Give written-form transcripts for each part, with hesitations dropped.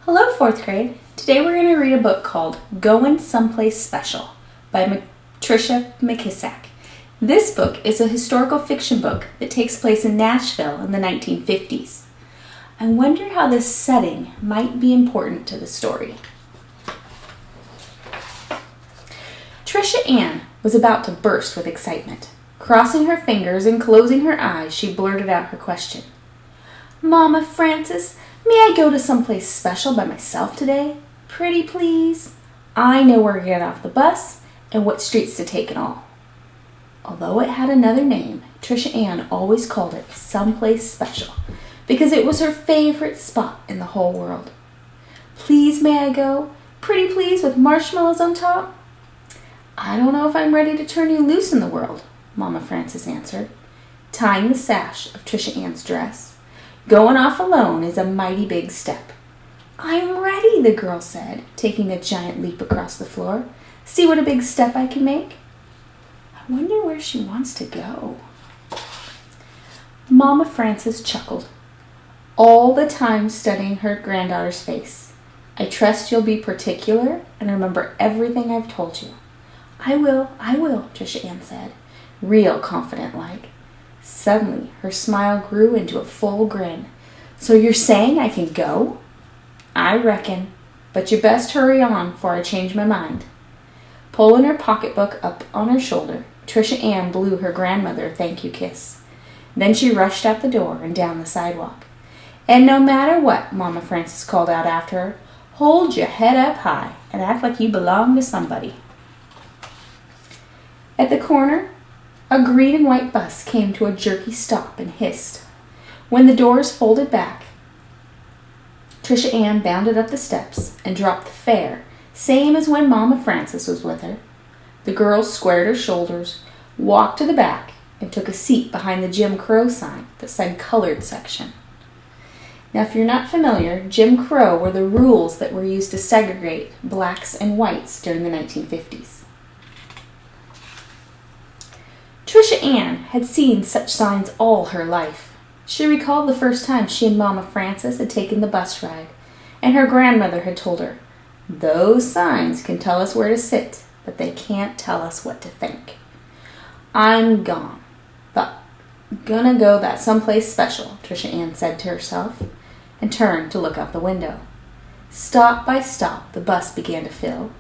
Hello, 4th grade. Today we're going to read a book called Goin Someplace Special by Tricia McKissack. This book is a historical fiction book that takes place in Nashville in the 1950s. I wonder how this setting might be important to the story. Tricia Ann was about to burst with excitement. Crossing her fingers and closing her eyes, she blurted out her question. "Mama Frances, may I go to someplace special by myself today? Pretty please. I know where to get off the bus and what streets to take and all." Although it had another name, Tricia Ann always called it someplace special because it was her favorite spot in the whole world. "Please may I go? Pretty please with marshmallows on top?" "I don't know if I'm ready to turn you loose in the world," Mama Frances answered, tying the sash of Tricia Ann's dress. "Going off alone is a mighty big step." "I'm ready," the girl said, taking a giant leap across the floor. "See what a big step I can make?" I wonder where she wants to go. Mama Frances chuckled, all the time studying her granddaughter's face. "I trust you'll be particular and remember everything I've told you." I will, Tricia Ann said, real confident-like. Suddenly, her smile grew into a full grin. "So you're saying I can go?" "I reckon, but you best hurry on before I change my mind." Pulling her pocketbook up on her shoulder, Tricia Ann blew her grandmother a thank-you kiss. Then she rushed out the door and down the sidewalk. "And no matter what," Mama Frances called out after her, "hold your head up high and act like you belong to somebody." At the corner, a green and white bus came to a jerky stop and hissed. When the doors folded back, Tricia Ann bounded up the steps and dropped the fare, same as when Mama Frances was with her. The girl squared her shoulders, walked to the back, and took a seat behind the Jim Crow sign that said colored section. Now, if you're not familiar, Jim Crow were the rules that were used to segregate blacks and whites during the 1950s. Tricia Ann had seen such signs all her life. She recalled the first time she and Mama Frances had taken the bus ride, and her grandmother had told her, "Those signs can tell us where to sit, but they can't tell us what to think." "I'm gonna go that someplace special," Tricia Ann said to herself, and turned to look out the window. Stop by stop, the bus began to fill.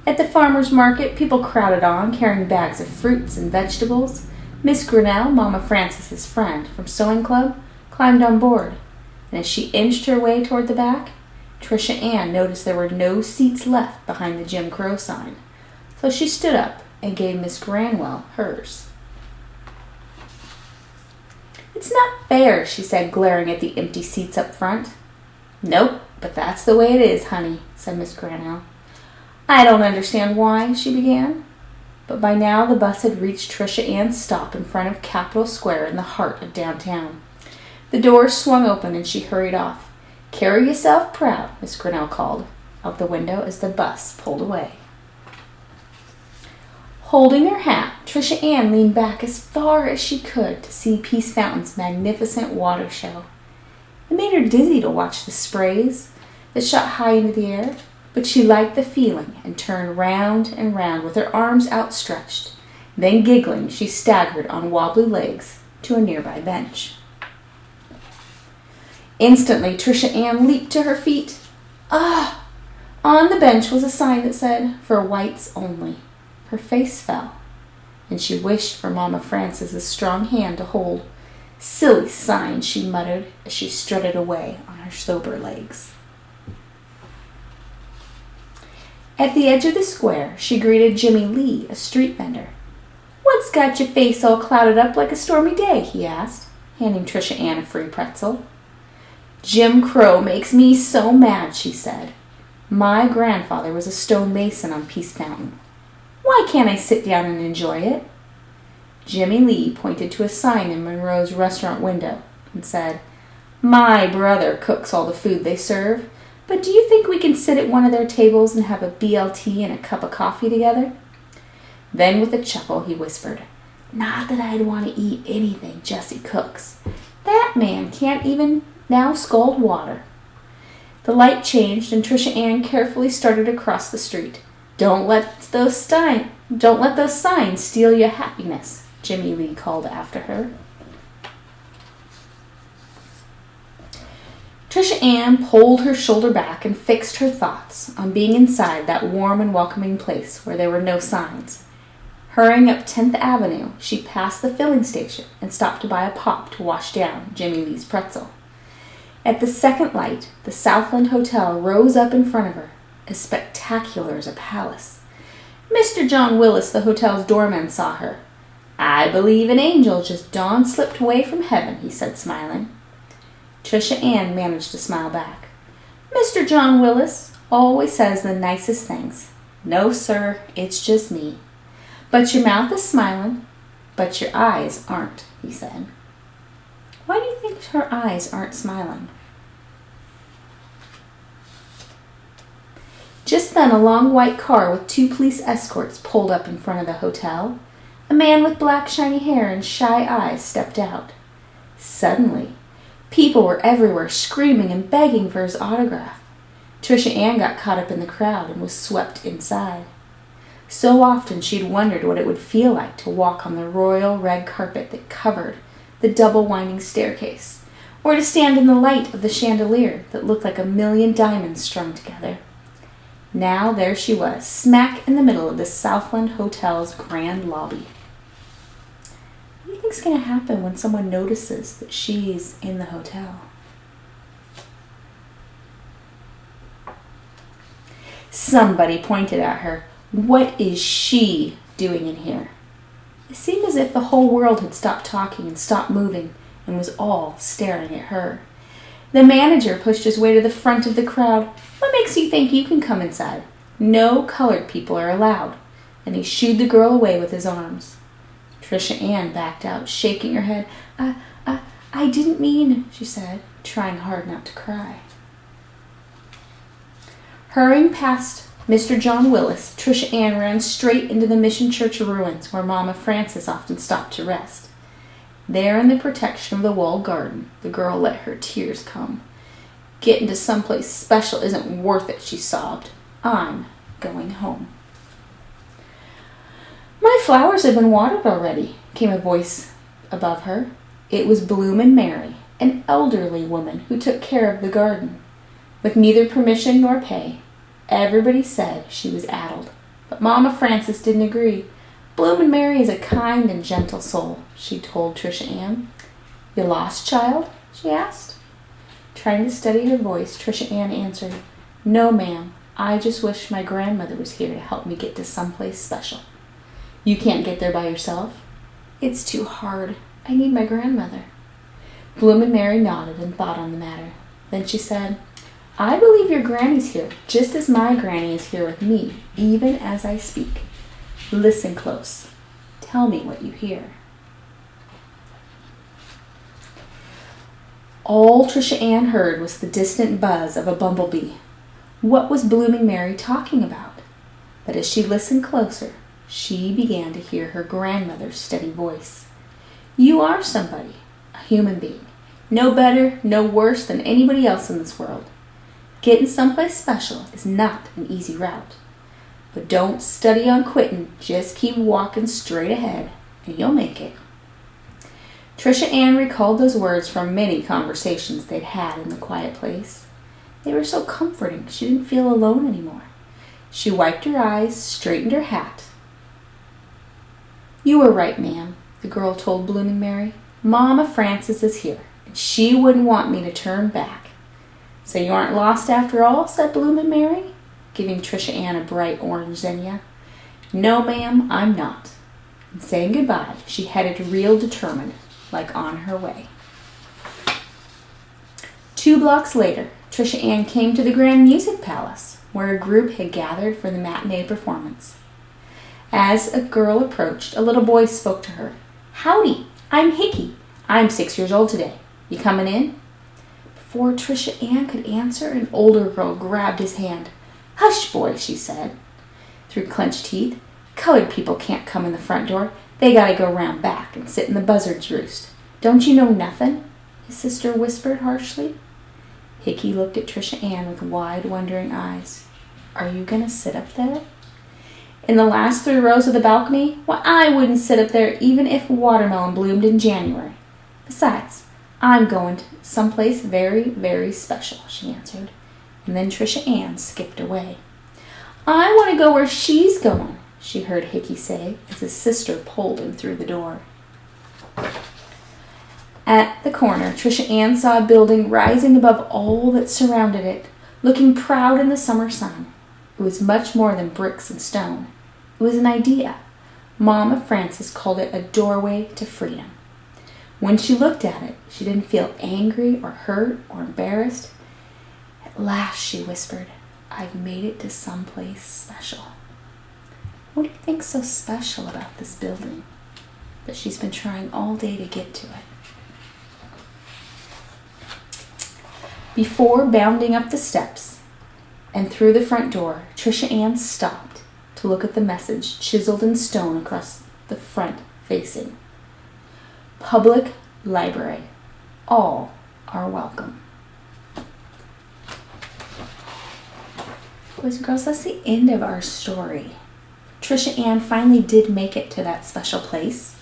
At the farmer's market, people crowded on, carrying bags of fruits and vegetables. Miss Grinnell, Mama Frances's friend from sewing club, climbed on board, and as she inched her way toward the back, Tricia Ann noticed there were no seats left behind the Jim Crow sign, so she stood up and gave Miss Granwell hers. "It's not fair," she said, glaring at the empty seats up front. "Nope, but that's the way it is, honey," said Miss Granwell. "I don't understand why," she began. But by now the bus had reached Tricia Ann's stop in front of Capitol Square in the heart of downtown. The doors swung open and she hurried off. "Carry yourself proud," Miss Grinnell called out the window as the bus pulled away. Holding her hat, Tricia Ann leaned back as far as she could to see Peace Fountain's magnificent water show. It made her dizzy to watch the sprays that shot high into the air. But she liked the feeling and turned round and round with her arms outstretched. Then, giggling, she staggered on wobbly legs to a nearby bench. Instantly, Tricia Ann leaped to her feet. Ah! On the bench was a sign that said, "For whites only." Her face fell, and she wished for Mama Frances's strong hand to hold. "Silly sign," she muttered as she strutted away on her sober legs. At the edge of the square, she greeted Jimmy Lee, a street vendor. "What's got your face all clouded up like a stormy day?" he asked, handing Tricia Ann a free pretzel. "Jim Crow makes me so mad," she said. "My grandfather was a stonemason on Peace Fountain. Why can't I sit down and enjoy it?" Jimmy Lee pointed to a sign in Monroe's restaurant window and said, "My brother cooks all the food they serve. But do you think we can sit at one of their tables and have a BLT and a cup of coffee together?" Then with a chuckle he whispered, "Not that I'd want to eat anything Jesse cooks. That man can't even now scald water." The light changed, and Trisha Ann carefully started across the street. Don't let those signs steal your happiness, Jimmy Lee called after her. Trisha Ann pulled her shoulder back and fixed her thoughts on being inside that warm and welcoming place where there were no signs. Hurrying up 10th Avenue, she passed the filling station and stopped to buy a pop to wash down Jimmy Lee's pretzel. At the second light, the Southland Hotel rose up in front of her, as spectacular as a palace. Mr. John Willis, the hotel's doorman, saw her. "I believe an angel just dawn slipped away from heaven," he said, smiling. Trisha Ann managed to smile back. "Mr. John Willis always says the nicest things." "No, sir, it's just me." "But your mouth is smiling, but your eyes aren't," he said. Why do you think her eyes aren't smiling? Just then a long white car with 2 police escorts pulled up in front of the hotel. A man with black shiny hair and shy eyes stepped out. Suddenly, people were everywhere screaming and begging for his autograph. Trisha Ann got caught up in the crowd and was swept inside. So often she'd wondered what it would feel like to walk on the royal red carpet that covered the double winding staircase, or to stand in the light of the chandelier that looked like a million diamonds strung together. Now there she was, smack in the middle of the Southland Hotel's grand lobby. What do you think's going to happen when someone notices that she's in the hotel? Somebody pointed at her. What is she doing in here? It seemed as if the whole world had stopped talking and stopped moving and was all staring at her. The manager pushed his way to the front of the crowd. "What makes you think you can come inside? No colored people are allowed." And he shooed the girl away with his arms. Trisha Ann backed out, shaking her head. I didn't mean," she said, trying hard not to cry. Hurrying past Mr. John Willis, Trisha Ann ran straight into the Mission Church ruins where Mama Frances often stopped to rest. There in the protection of the walled garden, the girl let her tears come. "Getting to someplace special isn't worth it," she sobbed. "I'm going home." "My flowers have been watered already," came a voice above her. It was Bloomin' Mary, an elderly woman who took care of the garden. With neither permission nor pay, everybody said she was addled, but Mama Frances didn't agree. "Bloomin' Mary is a kind and gentle soul," she told Trisha Ann. "You lost, child?" she asked. Trying to steady her voice, Trisha Ann answered, "No, ma'am. I just wish my grandmother was here to help me get to someplace special." "You can't get there by yourself?" "It's too hard. I need my grandmother." Bloomin' Mary nodded and thought on the matter. Then she said, "I believe your granny's here, just as my granny is here with me, even as I speak. Listen close. Tell me what you hear." All Trisha Ann heard was the distant buzz of a bumblebee. What was Bloomin' Mary talking about? But as she listened closer, she began to hear her grandmother's steady voice. "You are somebody, a human being. No better, no worse than anybody else in this world. Getting someplace special is not an easy route. But don't study on quitting, just keep walking straight ahead, and you'll make it." Trisha Ann recalled those words from many conversations they'd had in the quiet place. They were so comforting, she didn't feel alone anymore. She wiped her eyes, straightened her hat. "You were right, ma'am," the girl told Bloomin' Mary. "Mama Frances is here, and she wouldn't want me to turn back." "So you aren't lost after all?" said Bloomin' Mary, giving Trisha Ann a bright orange zinnia. "No, ma'am, I'm not." And saying goodbye, she headed real determined, like on her way. 2 blocks later, Trisha Ann came to the Grand Music Palace, where a group had gathered for the matinee performance. As a girl approached, a little boy spoke to her. "Howdy, I'm Hickey. I'm 6 years old today. You coming in?" Before Trisha Ann could answer, an older girl grabbed his hand. "Hush, boy," she said, through clenched teeth. "Colored people can't come in the front door. They gotta go round back and sit in the buzzard's roost. Don't you know nothing?" his sister whispered harshly. Hickey looked at Trisha Ann with wide, wondering eyes. Are you going to sit up there? In the last 3 rows of the balcony? Why, I wouldn't sit up there even if watermelon bloomed in January. Besides, I'm going to someplace very, very special, she answered. And then Trisha Ann skipped away. I want to go where she's going, she heard Hickey say as his sister pulled him through the door. At the corner, Trisha Ann saw a building rising above all that surrounded it, looking proud in the summer sun. It was much more than bricks and stone. It was an idea. Mama Frances called it a doorway to freedom. When she looked at it, she didn't feel angry or hurt or embarrassed. At last, she whispered, I've made it to someplace special. What do you think's so special about this building? That she's been trying all day to get to it. Before bounding up the steps and through the front door, Trisha Ann stopped to look at the message chiseled in stone across the front facing. Public Library. All are welcome. Boys and girls, that's the end of our story. Trisha Ann finally did make it to that special place.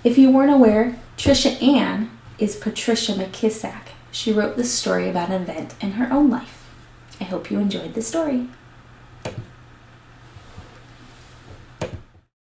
If you weren't aware, Trisha Ann is Patricia McKissack. She wrote this story about an event in her own life. I hope you enjoyed the story.